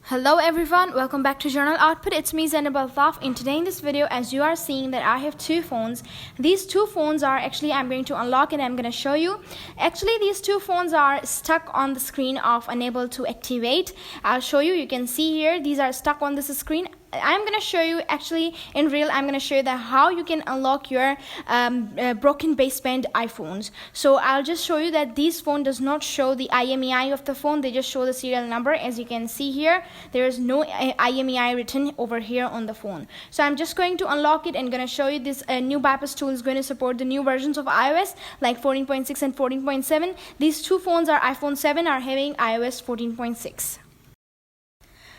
Hello everyone, welcome back to Journal Output. It's me Zainab Altaf, and today in this video, as you are seeing, that I have two phones. These two phones are actually, I'm going to unlock and I'm going to show you. Actually, these two phones are stuck on the screen of unable to activate. I'll show you. You can see here, these are stuck on this screen. I'm going to show you, actually in real, I'm going to show you that how you can unlock your broken baseband iPhones. So I'll just show you that this phone does not show the IMEI of the phone. They just show the serial number. As you can see here, there is no IMEI written over here on the phone. So I'm just going to unlock it and going to show you this new bypass tool is going to support the new versions of iOS like 14.6 and 14.7. These two phones are iPhone 7 are having iOS 14.6.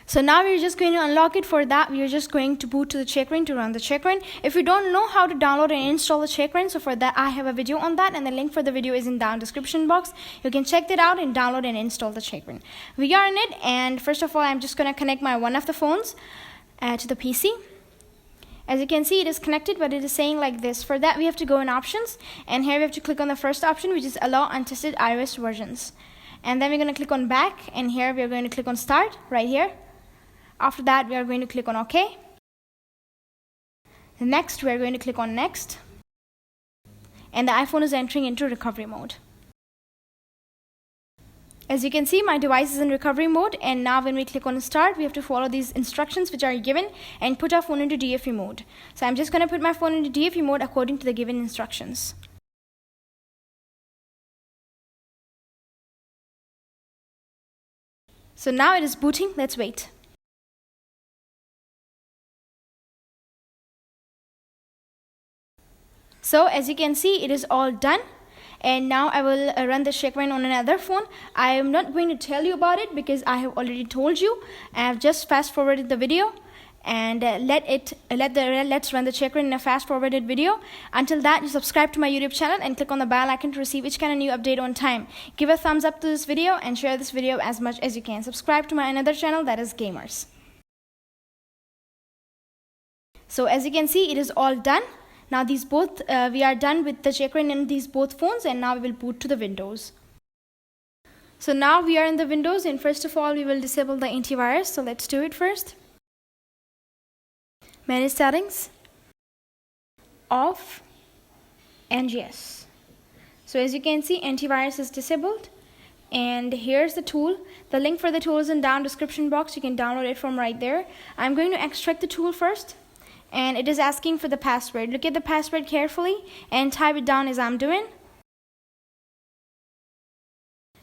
So now we're just going to unlock it. For that, we're just going to boot to the checkra to run the checkra. If you don't know how to download and install the checkra, so for that I have a video on that, and the link for the video is in down description box. You can check that out and download and install the checkra. We are in it, and first of all, I'm just going to connect my one of the phones to the PC. As you can see, it is connected, but it is saying like this. For that, we have to go in options, and here we have to click on the first option, which is allow untested iOS versions. And then we're going to click on back, and here we're going to click on start right here. After that, we are going to click on OK. Next, we are going to click on next. And the iPhone is entering into recovery mode. As you can see, my device is in recovery mode, and now when we click on start, we have to follow these instructions which are given and put our phone into DFU mode. So I'm just going to put my phone into DFU mode according to the given instructions. So now it is booting. Let's wait. So as you can see, it is all done, and now I will run the checkra on another phone. I am not going to tell you about it because I have already told you. I have just fast forwarded the video, and let's run the checkra in a fast forwarded video. Until that, you subscribe to my YouTube channel and click on the bell icon to receive each kind of new update on time. Give a thumbs up to this video and share this video as much as you can. Subscribe to my another channel, that is Gamers. So as you can see, it is all done. Now these both, we are done with the checkra in these both phones, and now we will boot to the Windows. So now we are in the Windows, and first of all we will disable the antivirus. So let's do it first. Manage settings, off, and yes. So as you can see, antivirus is disabled, and here's the tool. The link for the tool is in down description box. You can download it from right there. I'm going to extract the tool first. And it is asking for the password. Look at the password carefully and type it down as I'm doing.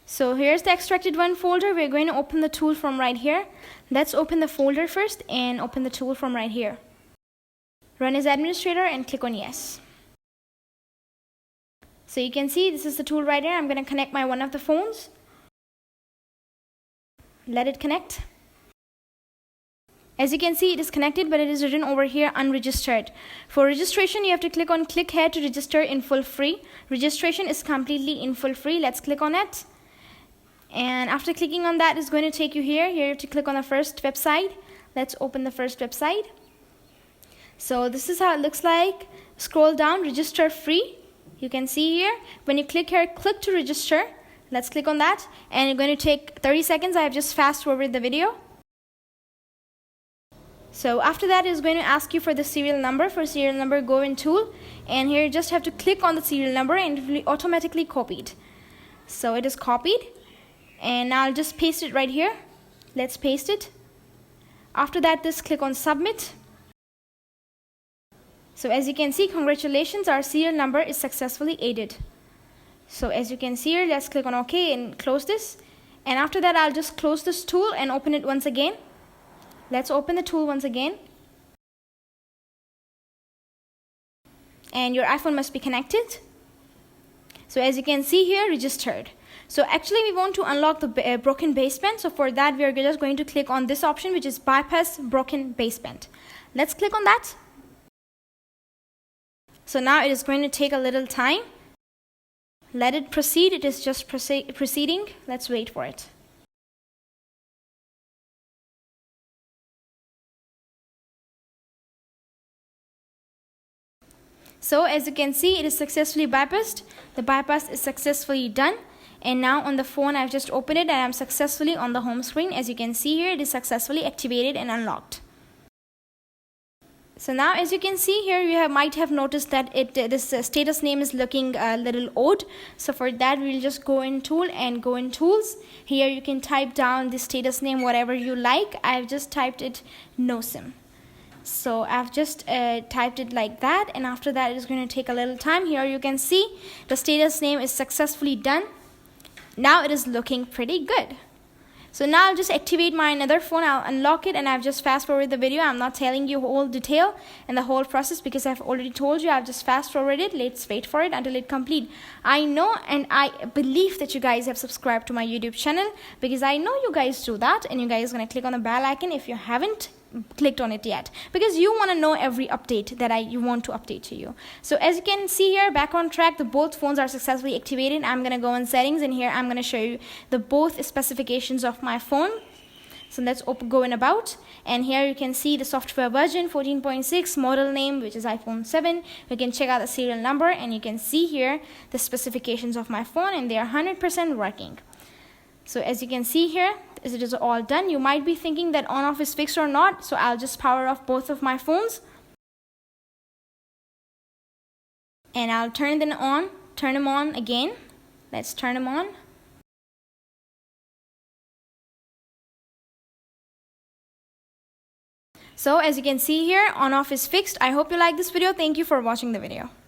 So here's the extracted one folder. We're going to open the tool from right here. Let's open the folder first and open the tool from right here. Run as administrator and click on yes. So you can see this is the tool right here. I'm going to connect my one of the phones. Let it connect. As you can see, it is connected, but it is written over here unregistered. For registration, you have to click on click here to register in full free. Registration is completely in full free. Let's click on it. And after clicking on that, it's going to take you here. Here you have to click on the first website. Let's open the first website. So this is how it looks like. Scroll down, register free. You can see here. When you click here, click to register. Let's click on that. And it's going to take 30 seconds. I have just fast forwarded the video. So after that, it's going to ask you for the serial number. For serial number, go in tool, and here you just have to click on the serial number and it will be automatically copied. So it is copied, and now I'll just paste it right here. Let's paste it. After that, just click on submit. So as you can see, congratulations, our serial number is successfully added. So as you can see here, let's click on OK and close this. And after that, I'll just close this tool and open it once again. Let's open the tool once again. And your iPhone must be connected. So as you can see here, registered. So actually we want to unlock the broken baseband. So for that, we are just going to click on this option, which is bypass broken baseband. Let's click on that. So now it is going to take a little time. Let it proceed. It is just proceeding. Let's wait for it. So as you can see, it is successfully bypassed. The bypass is successfully done. And now on the phone, I've just opened it and I'm successfully on the home screen. As you can see here, it is successfully activated and unlocked. So now as you can see here, you might have noticed that this status name is looking a little odd. So for that, we'll just go in tool and go in tools. Here you can type down the status name whatever you like. I've just typed it no sim. So I've just typed it like that, and after that it is going to take a little time. Here you can see the status name is successfully done. Now it is looking pretty good. So now I'll just activate my another phone. I'll unlock it, and I've just fast forwarded the video. I'm not telling you whole detail and the whole process because I've already told you. I've just fast forwarded. Let's wait for it until it complete. I know and I believe that you guys have subscribed to my YouTube channel because I know you guys do that, and you guys are gonna click on the bell icon if you haven't clicked on it yet, because you want to know every update that you want to update to you. So as you can see here, back on track, the both phones are successfully activated. I'm going to go in settings, and here I'm going to show you the both specifications of my phone. So let's go in about, and here you can see the software version 14.6, model name which is iPhone 7. You can check out the serial number, and you can see here the specifications of my phone, and they are 100% working. So as you can see here, it is all done. You might be thinking that on off is fixed or not, so I'll just power off both of my phones and I'll turn them on again. Let's turn them on. So as you can see here, on off is fixed. I hope you like this video. Thank you for watching the video.